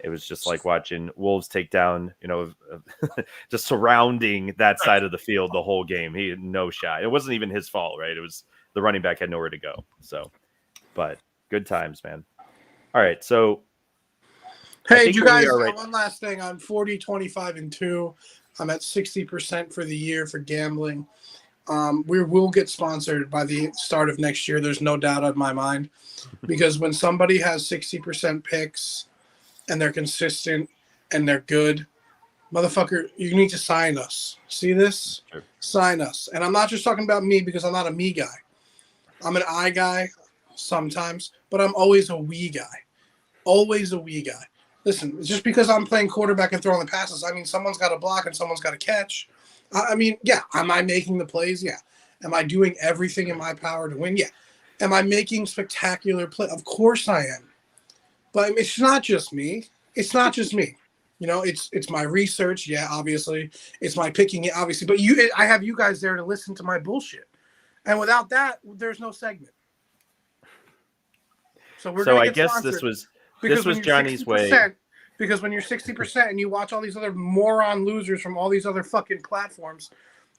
it was just like watching Wolves take down, just surrounding that side of the field the whole game. He had no shot. It wasn't even his fault, right? It was the running back had nowhere to go. So, but good times, man. All right, so Hey, you guys, right. one last thing. I'm 40, 25, and 2. I'm at 60% for the year for gambling. We will get sponsored by the start of next year. There's no doubt in my mind. Because when somebody has 60% picks and they're consistent and they're good, motherfucker, you need to sign us. See this? Sure. Sign us. And I'm not just talking about me because I'm not a me guy. I'm an I guy sometimes, but I'm always a we guy. Always a we guy. Listen, just because I'm playing quarterback and throwing the passes, I mean, someone's got to block and someone's got to catch. I mean, yeah. Am I making the plays? Yeah. Am I doing everything in my power to win? Yeah. Am I making spectacular plays? Of course I am. But it's not just me. It's not just me. It's my research. Yeah, obviously. It's my picking it, obviously. But I have you guys there to listen to my bullshit. And without that, there's no segment. So I guess this was Johnny's way. Because when you're 60% and you watch all these other moron losers from all these other fucking platforms,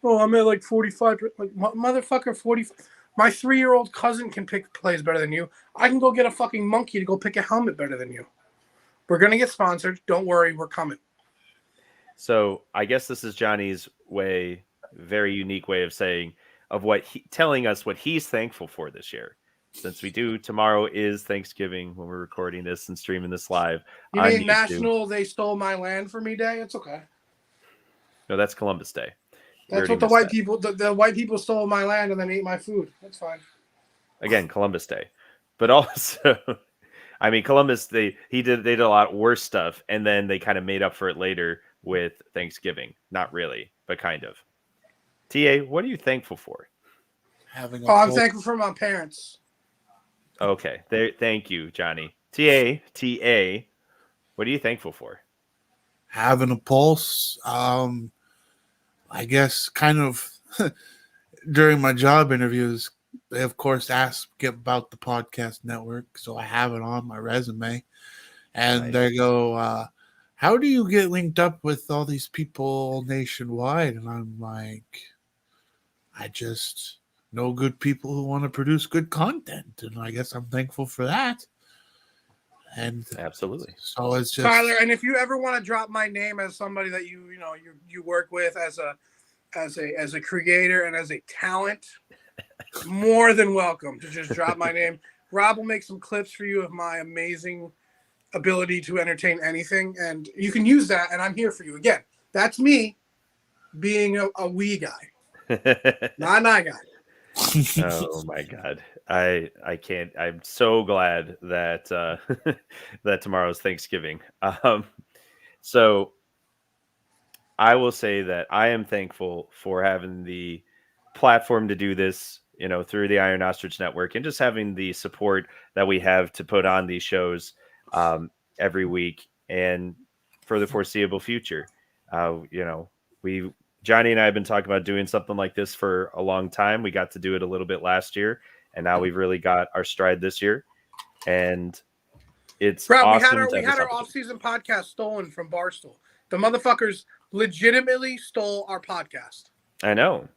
I'm at like 45. Like, motherfucker, 45. My 3-year-old cousin can pick plays better than you. I can go get a fucking monkey to go pick a helmet better than you. We're going to get sponsored. Don't worry. We're coming. So I guess this is Johnny's way, very unique way of saying, telling us what he's thankful for this year. Since tomorrow is Thanksgiving when we're recording this and streaming this live. You mean National They Stole My Land for Me Day? It's okay. No, that's Columbus Day. That's what the white people stole my land and then ate my food. That's fine. Again, Columbus Day. But also, I mean, Columbus, they did a lot worse stuff, and then they kind of made up for it later with Thanksgiving. Not really, but kind of. TA, what are you thankful for? I'm thankful for my parents. Okay. Thank you, Johnny. TA, what are you thankful for? Having a pulse. I guess kind of during my job interviews, they of course ask about the podcast network. So I have it on my resume. And Nice. They go, how do you get linked up with all these people nationwide? And I'm like, I just know good people who want to produce good content. And I guess I'm thankful for that. And Absolutely. so it's just Tyler, and if you ever want to drop my name as somebody that you work with as a creator and as a talent, more than welcome to just drop my name. Rob will make some clips for you of my amazing ability to entertain anything, and you can use that, and I'm here for you. Again, that's me being a we guy, not an I guy. Oh my God. I can't. I'm so glad that that tomorrow's Thanksgiving. So I will say that I am thankful for having the platform to do this, through the Iron Ostrich Network, and just having the support that we have to put on these shows. every week and for the foreseeable future. Johnny and I have been talking about doing something like this for a long time. We got to do it a little bit last year, and now we've really got our stride this year. And it's Bro, awesome. we had our off-season podcast stolen from Barstool. The motherfuckers legitimately stole our podcast. I know.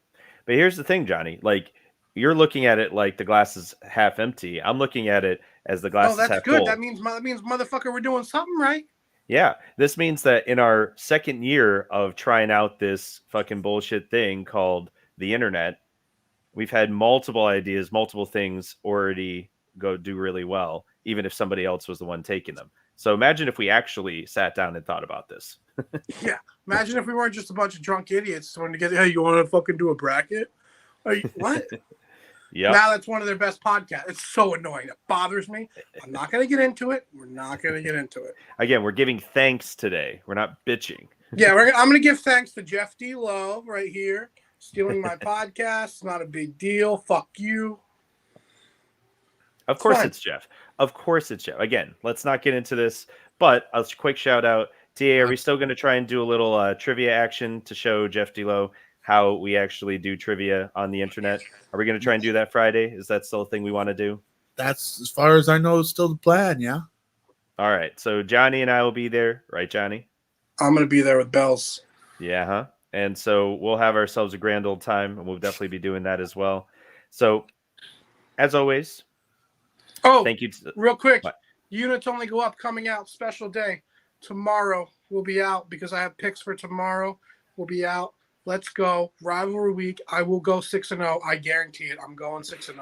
But here's the thing, Johnny. Like, you're looking at it like the glass is half empty. I'm looking at it as the glass Oh, is that's half good. full. That means motherfucker, we're doing something right. Yeah. This means that in our second year of trying out this fucking bullshit thing called the internet, we've had multiple ideas, multiple things already go do really well, even if somebody else was the one taking them. So imagine if we actually sat down and thought about this. Yeah. Imagine if we weren't just a bunch of drunk idiots trying to get, hey, you want to fucking do a bracket? What? Yeah. Now that's one of their best podcasts. It's so annoying. It bothers me. I'm not going to get into it. We're not going to get into it. Again, we're giving thanks today. We're not bitching. Yeah, I'm going to give thanks to Jeff D. Love right here. Stealing my podcast. It's not a big deal. Fuck you. Of course Fine. it's Jeff. Of course it's Jeff. Again, let's not get into this, but a quick shout out. TA, are we still going to try and do a little trivia action to show Jeff D'Lo how we actually do trivia on the internet? Are we going to try and do that Friday? Is that still a thing we want to do? That's, as far as I know, it's still the plan. Yeah. All right. So Johnny and I will be there. Right, Johnny? I'm going to be there with bells. Yeah, huh? And so we'll have ourselves a grand old time, and we'll definitely be doing that as well. So, as always, thank you. Real quick. What? Units only go up coming out. Special day. Tomorrow we'll be out because I have picks for tomorrow. We'll be out. Let's go. Rivalry week. I will go 6-0. I guarantee it. I'm going 6-0.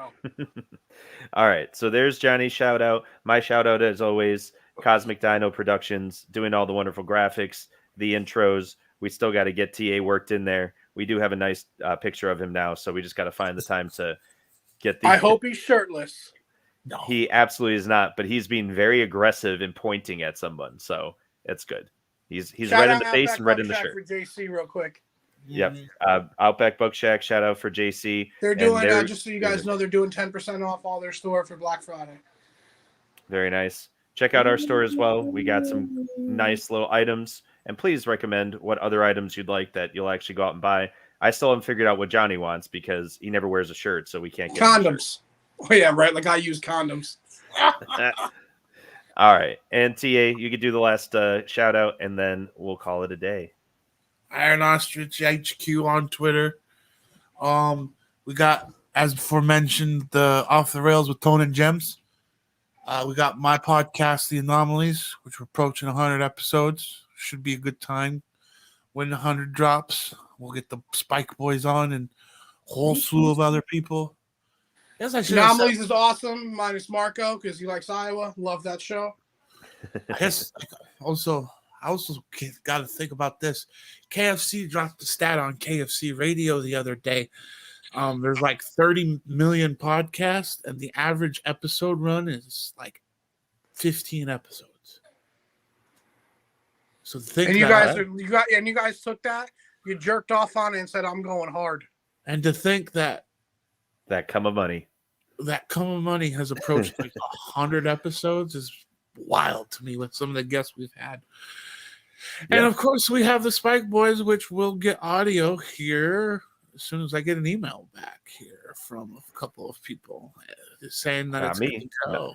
All right. So there's Johnny's shout out. My shout out, as always, Cosmic Dino Productions, doing all the wonderful graphics, the intros. We still got to get TA worked in there. We do have a nice picture of him now, so we just got to find the time to get the. I hope he's shirtless. No. He absolutely is not, but he's being very aggressive and pointing at someone, so it's good. He's Shout red in out the face Outback and red in the Buck Shack shirt. for JC real quick. Yep. Outback Buck Shack, shout out for JC. They're And doing, just so you guys know, they're doing 10% off all their store for Black Friday. Very nice. Check out our store as well. We got some nice little items. And please recommend what other items you'd like that you'll actually go out and buy. I still haven't figured out what Johnny wants because he never wears a shirt, so we can't get him a shirt. Condoms. Oh, yeah, right. Like I use condoms. All right. And TA, you could do the last shout out, and then we'll call it a day. Iron Ostrich HQ on Twitter. We got, as before mentioned, the Off the Rails with Tone and Gems. We got my podcast, The Anomalies, which we're approaching 100 episodes. Should be a good time. When 100 drops, we'll get the Spike Boys on and a whole slew of other people. Yes, I should have Anomalies is awesome, minus Marco, because he likes Iowa. Love that show. I guess I also got to think about this. KFC dropped the stat on KFC radio the other day. There's like 30 million podcasts, and the average episode run is like 15 episodes. So think And you that, guys took that, you jerked off on it and said, I'm going hard. and to think that That come of money. Come of Money has approached like 100 episodes is wild to me with some of the guests we've had. And Yeah. of course, we have the Spike Boys, which will get audio here as soon as I get an email back here from a couple of people saying that Not it's me. good to go.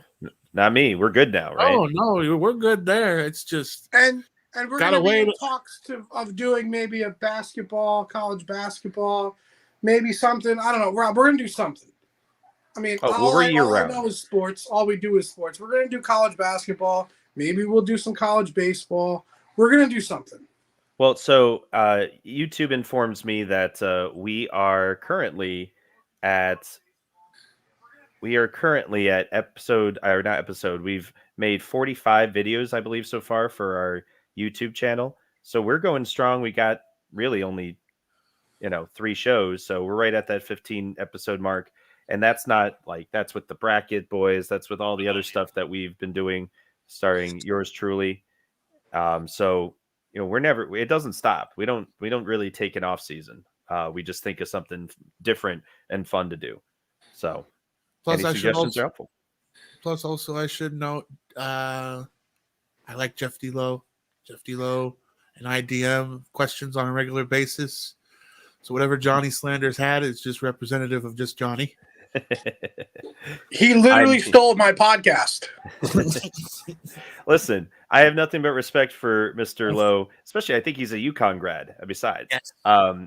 Not me. We're good now, right? Oh no, we're good there. It's just And we're Gotta going to be in wait. talks of doing maybe a basketball, college basketball, maybe something. I don't know, Rob. We're going to do something. I mean, we're year all I round. know is sports. All we do is sports. We're going to do college basketball. Maybe we'll do some college baseball. We're going to do something. Well, so YouTube informs me that we are currently at episode, or not episode. We've made 45 videos, I believe, so far for our YouTube channel. So we're going strong. We got really only, 3 shows. So we're right at that 15 episode mark. And that's not like, that's with the Bracket Boys. That's with all the other stuff that we've been doing, starring yours truly. So, it doesn't stop. We don't really take an off season. We just think of something different and fun to do. So plus any suggestions are helpful. Plus, also, I should note I like Jeff D'Lo. Jeff D'Lo and I DM questions on a regular basis. So whatever Johnny Slanders had is just representative of just Johnny. He literally I'm- stole my podcast. Listen, I have nothing but respect for Mr. Lowe, especially I think he's a UConn grad. Besides, Yes.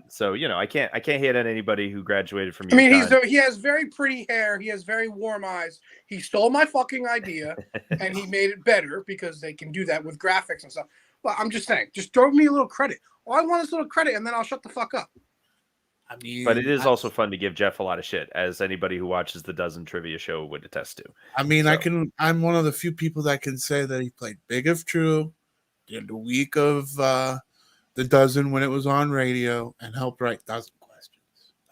so I can't hate on anybody who graduated from UConn. I mean, he has very pretty hair. He has very warm eyes. He stole my fucking idea, and he made it better because they can do that with graphics and stuff. But I'm just saying, just throw me a little credit. All I want is a little credit, and then I'll shut the fuck up. I mean, But it is also fun to give Jeff a lot of shit, as anybody who watches the Dozen Trivia Show would attest to. I mean, So. I'm one of the few people that can say that he played Big if True, did the week of the Dozen when it was on radio, and helped write Dozen questions.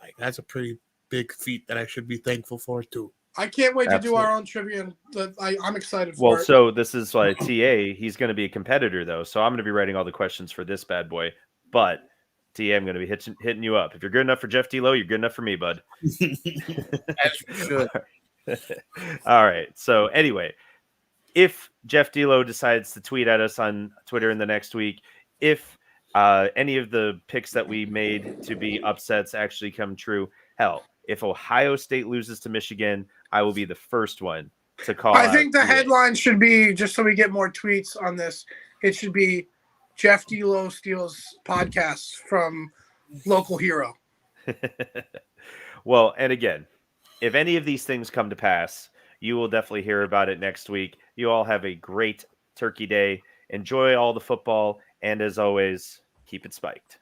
Like, that's a pretty big feat that I should be thankful for too. I can't wait to do Absolutely. our own trivia. And I'm excited for Well, it. so this is TA. He's going to be a competitor, though. So I'm going to be writing all the questions for this bad boy. But TA, I'm going to be hitting you up. If you're good enough for Jeff D'Lo, you're good enough for me, bud. As you should. All right. So anyway, if Jeff D'Lo decides to tweet at us on Twitter in the next week, if any of the picks that we made to be upsets actually come true, hell, if Ohio State loses to Michigan, I will be the first one to call. I think the TA. headline should be, just so we get more tweets on this, it should be Jeff D'Lo steals podcasts from local hero. Well, and again, if any of these things come to pass, you will definitely hear about it next week. You all have a great Turkey Day. Enjoy all the football. And as always, keep it spiked.